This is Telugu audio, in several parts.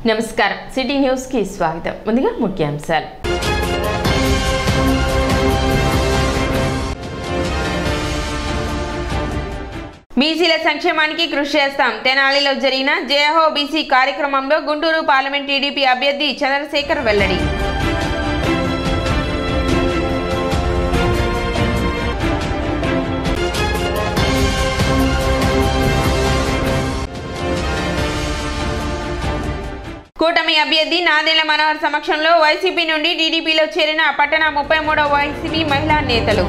నమస్కారం సిటీ న్యూస్ కి స్వాగతం. ముందుగా ముఖ్యాంశాలు. బీసీల సంక్షేమానికి కృషి చేస్తాం. తెనాలిలో జరిగిన జయహో బీసీ కార్యక్రమంలో గుంటూరు పార్లమెంట్ టీడీపీ అభ్యర్థి చంద్రశేఖర్ వెల్లడి. కూటమి అభ్యర్థి నాదెళ్ల మనోహర్ సమక్షంలో వైసీపీ నుండి టీడీపీలో చేరిన పట్టణ 33వ వైసీపీ మహిళా నేతలు.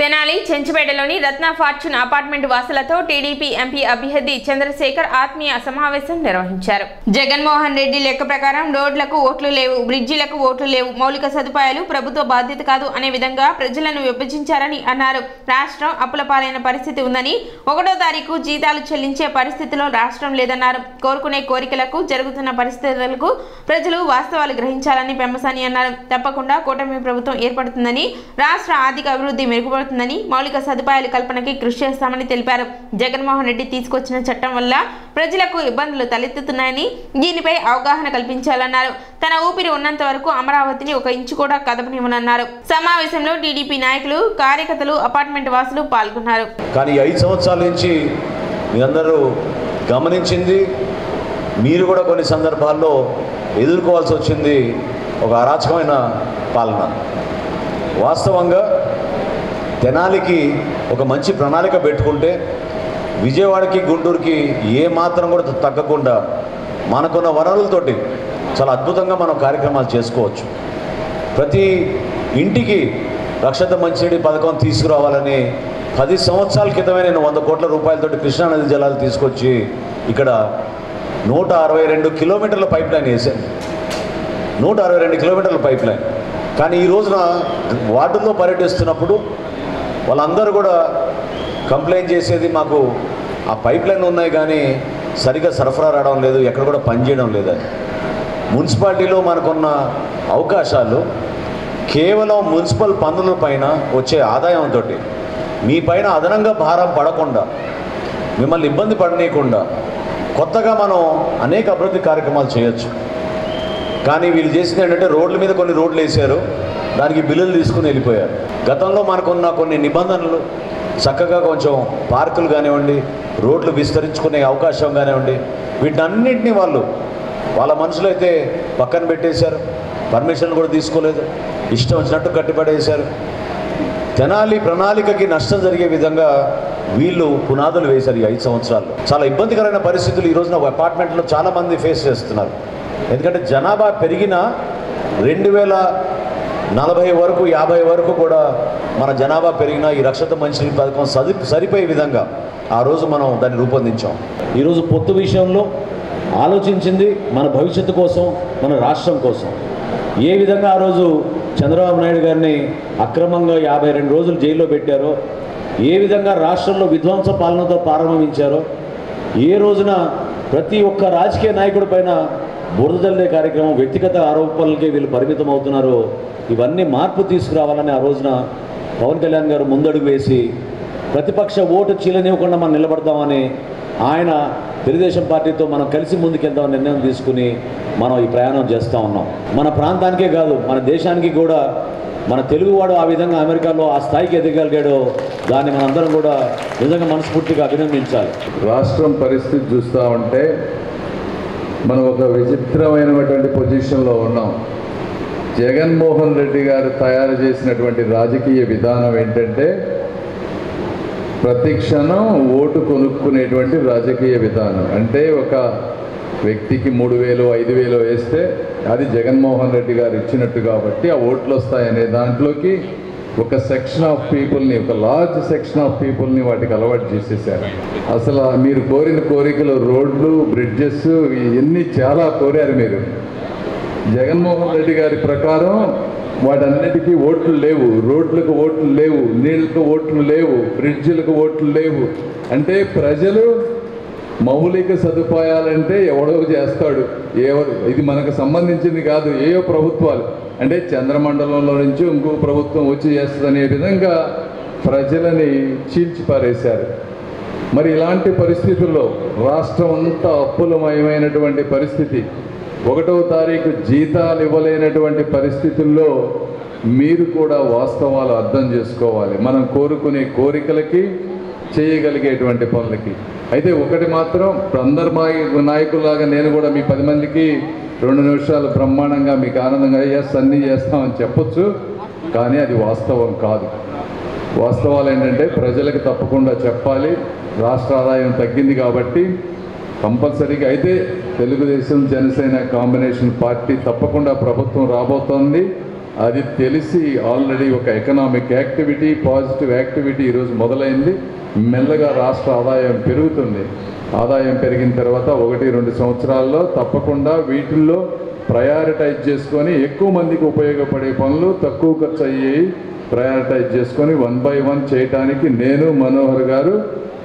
తెనాలి చెంచుపేటలోని రత్న ఫార్చ్యూన్ అపార్ట్మెంట్ వాసులతో టీడీపీ ఎంపీ అభ్యర్థి చంద్రశేఖర్ ఆత్మీయ సమావేశం నిర్వహించారు. జగన్మోహన్ రెడ్డి లెక్క ప్రకారం రోడ్లకు ఓట్లు లేవు, బ్రిడ్జిలకు ఓట్లు లేవు, మౌలిక సదుపాయాలు ప్రభుత్వ బాధ్యత కాదు అనే విధంగా ప్రజలను విభజించారని అన్నారు. రాష్ట్రం అప్పుల పాలైన పరిస్థితి ఉందని, 1వ తారీఖు జీతాలు చెల్లించే పరిస్థితిలో రాష్ట్రం లేదన్నారు. కోరుకునే కోరికలకు జరుగుతున్న పరిస్థితులకు ప్రజలు వాస్తవాలు గ్రహించాలని పెంపసాని అన్నారు. తప్పకుండా కూటమి ప్రభుత్వం ఏర్పడుతుందని, రాష్ట్ర ఆర్థిక అభివృద్ధి మెరుగుపడుతుంది, మౌలిక సదుపాయాల కల్పనకి కృషి చేస్తామని తెలిపారు. జగన్మోహన్ రెడ్డి తీసుకొచ్చిన చట్టం వల్ల ప్రజలకు ఇబ్బందులు తలెత్తుతున్నాయని, దీనిపై అవగాహన కల్పించాలన్నారు. తన ఊపిరి ఉన్నంత వరకు అమరావతిని 1 ఇంచు కూడా కదపనివ్వనన్నారు. సమావేశంలో టీడీపీ నాయకులు, కార్యకర్తలు, అపార్ట్మెంట్ వాసులు పాల్గొన్నారు. కానీ 5 సంవత్సరాల నుంచి మీరందరూ గమనించింది, మీరు కూడా కొన్ని సందర్భాల్లో ఎదుర్కోవాల్సి వచ్చింది ఒక అరాచకమైన పాలన. వాస్తవంగా తెనాలికి ఒక మంచి ప్రణాళిక పెట్టుకుంటే విజయవాడకి, గుంటూరుకి ఏ మాత్రం కూడా తగ్గకుండా మనకున్న వనరులతోటి చాలా అద్భుతంగా మనం కార్యక్రమాలు చేసుకోవచ్చు. ప్రతి ఇంటికి రక్షిత మంచినీటి పథకం తీసుకురావాలని 10 సంవత్సరాల క్రితమే నేను 100 కోట్ల రూపాయలతోటి కృష్ణానది జలాలు తీసుకొచ్చి ఇక్కడ 162 కిలోమీటర్ల పైప్ లైన్ వేశాను. 162 కిలోమీటర్ల పైప్ లైన్. కానీ ఈ రోజున వార్డుల్లో పర్యటిస్తున్నప్పుడు వాళ్ళందరూ కూడా కంప్లైంట్ చేసేది, మాకు ఆ పైప్ లైన్ ఉన్నాయి కానీ సరిగ్గా సరఫరా రావడం లేదు, ఎక్కడ కూడా పనిచేయడం లేదని. మున్సిపాలిటీలో మనకున్న అవకాశాలు కేవలం మున్సిపల్ పన్నుల పైన వచ్చే ఆదాయంతో మీ పైన అదనంగా భారం పడకుండా, మిమ్మల్ని ఇబ్బంది పడనీయకుండా కొత్తగా మనం అనేక అభివృద్ధి కార్యక్రమాలు చేయొచ్చు. కానీ వీళ్ళు చేసింది ఏంటంటే రోడ్ల మీద కొన్ని రోడ్లు వేశారు, దానికి బిల్లులు తీసుకుని వెళ్ళిపోయారు. గతంలో మనకున్న కొన్ని నిబంధనలు చక్కగా కొంచెం పార్కులు కానివ్వండి, రోడ్లు విస్తరించుకునే అవకాశం కానివ్వండి, వీటన్నింటినీ వాళ్ళ మనుషులైతే పక్కన పెట్టేశారు. పర్మిషన్ కూడా తీసుకోలేదు, ఇష్టం వచ్చినట్టు కట్టిపడేశారు. తెనాలి ప్రణాళికకి నష్టం జరిగే విధంగా వీళ్ళు పునాదులు వేశారు. ఈ 5 సంవత్సరాలు చాలా ఇబ్బందికరమైన పరిస్థితులు ఈ రోజున అపార్ట్మెంట్లో చాలామంది ఫేస్ చేస్తున్నారు. ఎందుకంటే జనాభా పెరిగిన 2040 వరకు 50 వరకు కూడా మన జనాభా పెరిగిన ఈ రక్షిత మంచినీటి పథకం సరిపోయే విధంగా ఆ రోజు మనం దాన్ని రూపొందించాం. ఈరోజు పొత్తు విషయంలో ఆలోచించింది మన భవిష్యత్తు కోసం, మన రాష్ట్రం కోసం. ఏ విధంగా ఆ రోజు చంద్రబాబు నాయుడు గారిని అక్రమంగా 52 రోజులు జైల్లో పెట్టారో, ఏ విధంగా రాష్ట్రంలో విధ్వంస పాలనతో ప్రారంభించారో, ఏ రోజున ప్రతి ఒక్క రాజకీయ నాయకుడి పైన బురదజల్లే కార్యక్రమం, వ్యక్తిగత ఆరోపణలకే వీళ్ళు పరిమితం అవుతున్నారో, ఇవన్నీ మార్పు తీసుకురావాలని ఆ రోజున పవన్ కళ్యాణ్ గారు ముందడుగు వేసి ప్రతిపక్ష ఓటు చీలనివ్వకుండా మనం నిలబడతామని ఆయన తెలుగుదేశం పార్టీతో మనం కలిసి ముందుకెళ్తామని నిర్ణయం తీసుకుని మనం ఈ ప్రయాణం చేస్తూ ఉన్నాం. మన ప్రాంతానికే కాదు, మన దేశానికి కూడా మన తెలుగువాడు ఆ విధంగా అమెరికాలో ఆ స్థాయికి ఎదగలిగాడో దాన్ని మనందరం కూడా నిజంగా మనస్ఫూర్తిగా అభినందించాలి. రాష్ట్రం పరిస్థితి చూస్తూ ఉంటే మనం ఒక విచిత్రమైనటువంటి పొజిషన్లో ఉన్నాం. జగన్మోహన్ రెడ్డి గారు తయారు చేసినటువంటి రాజకీయ విధానం ఏంటంటే ప్రతి క్షణం ఓటు కొనుక్కునేటువంటి రాజకీయ విధానం. అంటే ఒక వ్యక్తికి 3000 5000 వేస్తే అది జగన్మోహన్ రెడ్డి గారు ఇచ్చినట్టు కాబట్టి ఆ ఓట్లు వస్తాయనే దాంట్లోకి ఒక సెక్షన్ ఆఫ్ పీపుల్ని, ఒక లార్జ్ సెక్షన్ ఆఫ్ పీపుల్ని వాటికి అలవాటు చేసేసారు. అసలు మీరు కోరిన కోరికలు రోడ్లు, బ్రిడ్జెస్ ఇవన్నీ చాలా కోరారు మీరు. జగన్మోహన్ రెడ్డి గారి ప్రకారం వాటన్నిటికీ ఓట్లు లేవు, రోడ్లకు ఓట్లు లేవు, నీళ్ళకు ఓట్లు లేవు, బ్రిడ్జిలకు ఓట్లు లేవు. అంటే ప్రజలు మౌలిక సదుపాయాలంటే ఎవడో చేస్తాడు, ఇది మనకు సంబంధించింది కాదు. ఏయో ప్రభుత్వాలు అంటే చంద్రమండలంలో నుంచి ఇంకో ప్రభుత్వం వచ్చి చేస్తుందనే విధంగా ప్రజలని చీల్చిపారేశారు. మరి ఇలాంటి పరిస్థితుల్లో రాష్ట్రం అంతా అప్పులమయమైనటువంటి పరిస్థితి, 1వ తారీఖు జీతాలు ఇవ్వలేనటువంటి పరిస్థితుల్లో మీరు కూడా వాస్తవాలు అర్థం చేసుకోవాలి. మనం కోరుకునే కోరికలకి, చేయగలిగేటువంటి పనులకి. అయితే ఒకటి మాత్రం, అందరు నాయకుల్లాగా నేను కూడా మీ 10 మందికి 2 నిమిషాలు బ్రహ్మాండంగా మీకు ఆనందంగా అన్నీ చేస్తామని చెప్పొచ్చు, కానీ అది వాస్తవం కాదు. వాస్తవాలు ఏంటంటే ప్రజలకు తప్పకుండా చెప్పాలి. రాష్ట్ర ఆదాయం తగ్గింది కాబట్టి కంపల్సరీగా అయితే తెలుగుదేశం జనసేన కాంబినేషన్ పార్టీ తప్పకుండా ప్రభుత్వం రాబోతోంది. అది తెలిసి ఆల్రెడీ ఒక ఎకనామిక్ యాక్టివిటీ, పాజిటివ్ యాక్టివిటీ ఈరోజు మొదలైంది. మెల్లగా రాష్ట్ర ఆదాయం పెరుగుతుంది. ఆదాయం పెరిగిన తర్వాత 1-2 సంవత్సరాల్లో తప్పకుండా వీటిల్లో ప్రయారిటైజ్ చేసుకొని ఎక్కువ మందికి ఉపయోగపడే పనులు, తక్కువ ఖర్చు అయ్యేవి ప్రయారిటైజ్ చేసుకొని 1 by 1 చేయడానికి నేను, మనోహర్ గారు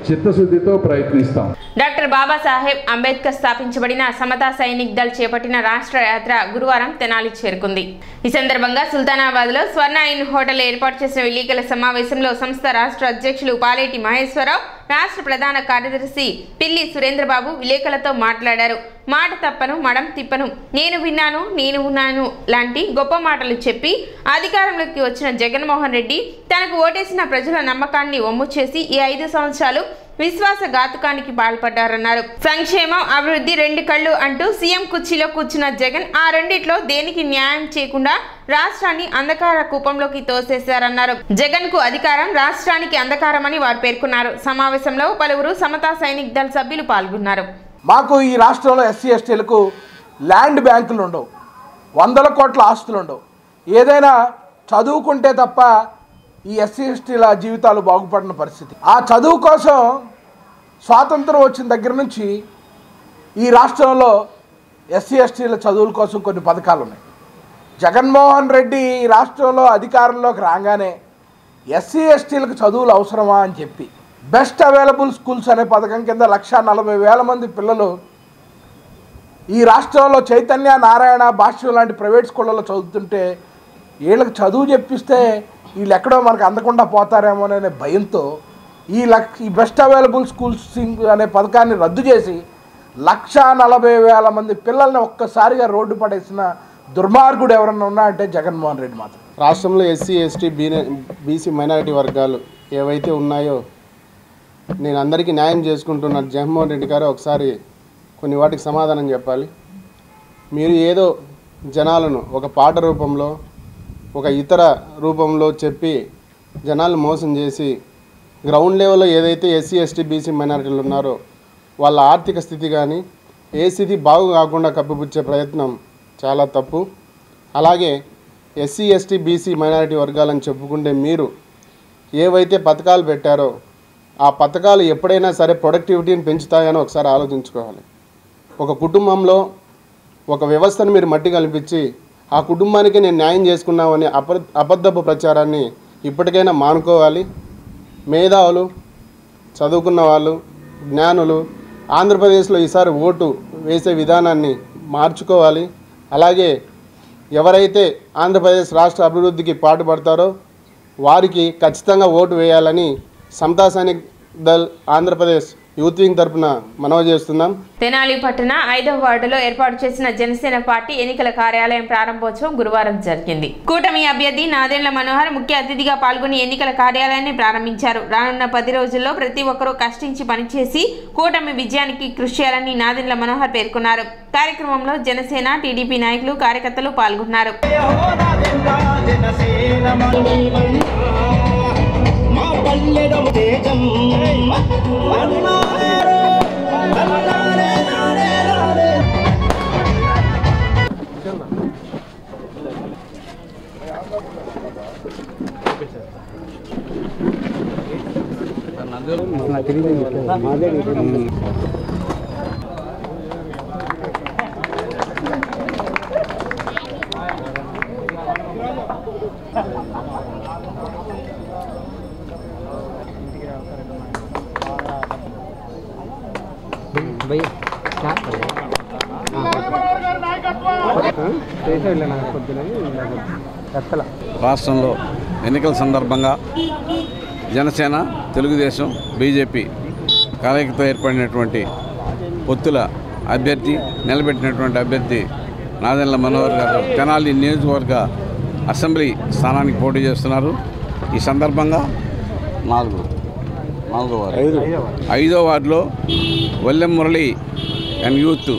చిత్తశుద్ధితో ప్రయత్నిస్తాం. డాక్టర్ బాబాసాహెబ్ అంబేద్కర్ స్థాపించబడిన సమతా సైనిక్ దళ్ చేపట్టిన రాష్ట్ర యాత్ర గురువారం తెనాలి చేరుకుంది. ఈ సందర్భంగా సుల్తానాబాద్లో స్వర్ణ ఇన్ హోటల్ ఏర్పాటు చేసిన విలేకరుల సమావేశంలో సంస్థ రాష్ట్ర అధ్యక్షులు పాలేటి మహేశ్వరరావు, రాష్ట్ర ప్రధాన కార్యదర్శి పిల్లి సురేంద్రబాబు విలేకరులతో మాట్లాడారు. మాట తప్పను, మడం తిప్పను, నేను విన్నాను, నేను ఉన్నాను లాంటి గొప్ప మాటలు చెప్పి అధికారంలోకి వచ్చిన జగన్మోహన్ రెడ్డి తనకు ఓటేసిన ప్రజల నమ్మకాన్ని వమ్ము చేసి ఈ 5 సంవత్సరాలు విశ్వాసఘాతుకానికి పాల్పడ్డారన్నారు. సంక్షేమం, అభివృద్ధి 2 కళ్ళు అంటూ సీఎం కుర్చీలో కూర్చున్న జగన్ ఆ రెండిట్లో దేనికి న్యాయం చేయకుండా రాష్ట్రాన్ని అంధకార కూపంలోకి తోసేశారన్నారు. జగన్ కు అధికారం, రాష్ట్రానికి అంధకారమని వారు పేర్కొన్నారు. సమావేశంలో పలువురు సమతా సైనిక్ దళ సభ్యులు పాల్గొన్నారు. మాకు ఈ రాష్ట్రంలో ఎస్సీ ఎస్టీలకు ల్యాండ్ బ్యాంకులు ఉండవు, 100 కోట్ల ఆస్తులు ఉండవు. ఏదైనా చదువుకుంటే తప్ప ఈ ఎస్సీ ఎస్టీల జీవితాలు బాగుపడిన పరిస్థితి. ఆ చదువు కోసం స్వాతంత్రం వచ్చిన దగ్గర నుంచి ఈ రాష్ట్రంలో ఎస్సీ ఎస్టీల చదువుల కోసం కొన్ని పథకాలు ఉన్నాయి. జగన్మోహన్ రెడ్డి ఈ రాష్ట్రంలో అధికారంలోకి రాగానే ఎస్సీ ఎస్టీలకు చదువులు అవసరమా అని చెప్పి బెస్ట్ అవైలబుల్ స్కూల్స్ అనే పథకం కింద 140,000 మంది పిల్లలు ఈ రాష్ట్రంలో చైతన్య, నారాయణ, భాష్యం లాంటి ప్రైవేట్ స్కూళ్ళలో చదువుతుంటే వీళ్ళకి చదువు చెప్పిస్తే వీళ్ళు ఎక్కడో మనకు అందకుండా పోతారేమోననే భయంతో ఈ బెస్ట్ అవైలబుల్ స్కూల్స్ అనే పథకాన్ని రద్దు చేసి 140,000 మంది పిల్లల్ని ఒక్కసారిగా రోడ్డు పడేసిన దుర్మార్గుడు ఎవరన్నా ఉన్నా అంటే జగన్మోహన్ రెడ్డి మాత్రం. రాష్ట్రంలో ఎస్సీ, ఎస్టీ, బీసీ మైనారిటీ వర్గాలు ఏవైతే ఉన్నాయో నేను అందరికీ న్యాయం చేసుకుంటున్న జగన్మోహన్ రెడ్డి గారు ఒకసారి కొన్ని వాటికి సమాధానం చెప్పాలి. మీరు ఏదో జనాలను ఒక పాట రూపంలో, ఒక ఇతర రూపంలో చెప్పి జనాలను మోసం చేసి గ్రౌండ్ లెవెల్లో ఏదైతే ఎస్సీ, ఎస్టీ, బీసీ మైనారిటీలు ఉన్నారో వాళ్ళ ఆర్థిక స్థితి కానీ ఏ స్థితి బాగు కాకుండా కప్పిపుచ్చే ప్రయత్నం చాలా తప్పు. అలాగే ఎస్సీ, ఎస్టీ, బీసీ మైనారిటీ వర్గాలని చెప్పుకుంటే మీరు ఏవైతే పథకాలు పెట్టారో ఆ పథకాలు ఎప్పుడైనా సరే ప్రొడక్టివిటీని పెంచుతాయని ఒకసారి ఆలోచించుకోవాలి. ఒక కుటుంబంలో ఒక వ్యవస్థను మీరు మట్టి కల్పించి ఆ కుటుంబానికి నేను న్యాయం చేసుకున్నామని అబద్ధపు ప్రచారాన్ని ఇప్పటికైనా మానుకోవాలి. మేధావులు, చదువుకున్న వాళ్ళు, జ్ఞానులు ఆంధ్రప్రదేశ్లో ఈసారి ఓటు వేసే విధానాన్ని మార్చుకోవాలి. అలాగే ఎవరైతే ఆంధ్రప్రదేశ్ రాష్ట్ర అభివృద్ధికి పాటుపడతారో వారికి ఖచ్చితంగా ఓటు వేయాలని సమతా సైనిక్ దళ్ ఆంధ్రప్రదేశ్ యూత్ వింగ్ తరపున మనవి చేస్తున్నాం. తెనాలి పట్టణ 5వ వార్డులో ఏర్పాటు చేసిన జనసేన పార్టీ ఎన్నికల కార్యాలయం ప్రారంభోత్సవం గురువారం జరిగింది. కూటమి అభ్యర్థి నాదెండ్ల మనోహర్ ముఖ్య అతిథిగా పాల్గొని ఎన్నికల కార్యాలయాన్ని ప్రారంభించారు. రానున్న 10 రోజుల్లో ప్రతి ఒక్కరూ కష్టించి పనిచేసి కూటమి విజయానికి కృషి చేయాలని నాదెండ్ల మనోహర్ పేర్కొన్నారు. కార్యక్రమంలో జనసేన, టీడీపీ నాయకులు, కార్యకర్తలు పాల్గొన్నారు. రాష్ట్రంలో ఎన్నికల సందర్భంగా జనసేన, తెలుగుదేశం, బీజేపీ కలయికతో ఏర్పడినటువంటి పొత్తుల అభ్యర్థి, నిలబెట్టినటువంటి అభ్యర్థి నాదెండ్ల మనోహర్ గారు తెనాలి నియోజకవర్గ అసెంబ్లీ స్థానానికి పోటీ చేస్తున్నారు. ఈ సందర్భంగా 5వ వార్డులో వల్లెం మురళి అండ్ యూత్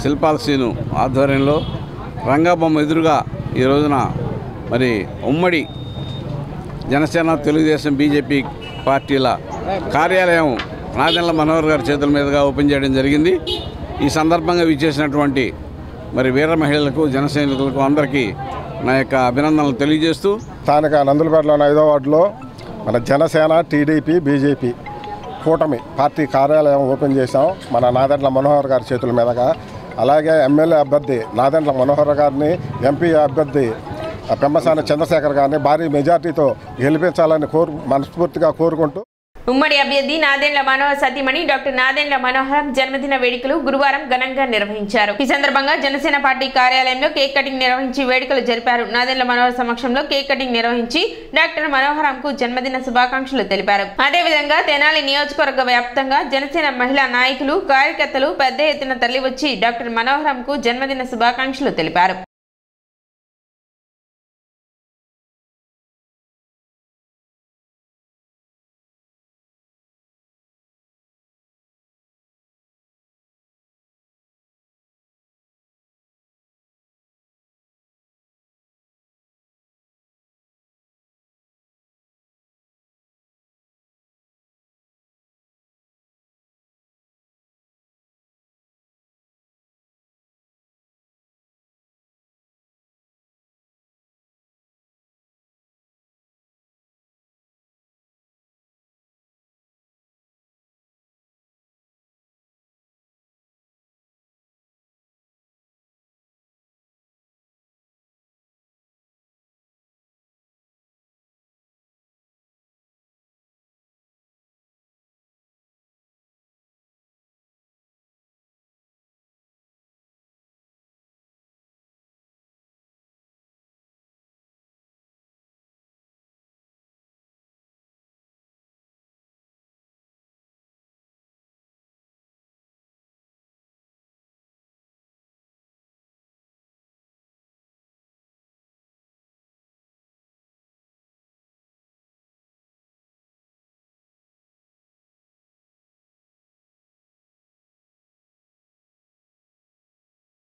శిల్పాల శ్రీను ఆధ్వర్యంలో రంగాబొమ్మ ఎదురుగా ఈ రోజున మరి ఉమ్మడి జనసేన, తెలుగుదేశం, బీజేపీ పార్టీల కార్యాలయం నాదెండ్ల మనోహర్ గారి చేతుల మీదుగా ఓపెన్ చేయడం జరిగింది. ఈ సందర్భంగా విచ్చేసినటువంటి మరి వీర మహిళలకు, జన సైనికులకు అందరికీ నా యొక్క అభినందనలు తెలియజేస్తూ స్థానిక నందులపేటలోని 5వ వార్డులో మన జనసేన, టీడీపీ, బీజేపీ కూటమి పార్టీ కార్యాలయం ఓపెన్ చేశాం మన నాదెండ్ల మనోహర్ గారి చేతుల మీదుగా. అలాగే ఎమ్మెల్యే అభ్యర్థి నాదెండ్ల మనోహర్ గారిని, ఎంపీ అభ్యర్థి పెమ్మసాని చంద్రశేఖర్ గారిని భారీ మెజార్టీతో గెలిపించాలని మనస్ఫూర్తిగా కోరుకుంటూ ఉమ్మడి అభ్యర్థి నాదెండ్ల మనోహర్ సతీమణి డాక్టర్ నాదెండ్ల మనోహరం జన్మదిన వేడుకలు గురువారం ఘనంగా నిర్వహించారు. ఈ సందర్భంగా జనసేన పార్టీ కార్యాలయంలో కేక్ కటింగ్ నిర్వహించి వేడుకలు జరిపారు. నాదెండ్ల మనోహర్ సమక్షంలో కేక్ కటింగ్ నిర్వహించి డాక్టర్ మనోహరంకు జన్మదిన శుభాకాంక్షలు తెలిపారు. అదేవిధంగా తెనాలి నియోజకవర్గ వ్యాప్తంగా జనసేన మహిళా నాయకులు, కార్యకర్తలు పెద్ద ఎత్తున తరలివచ్చి డాక్టర్ మనోహరంకు జన్మదిన శుభాకాంక్షలు తెలిపారు.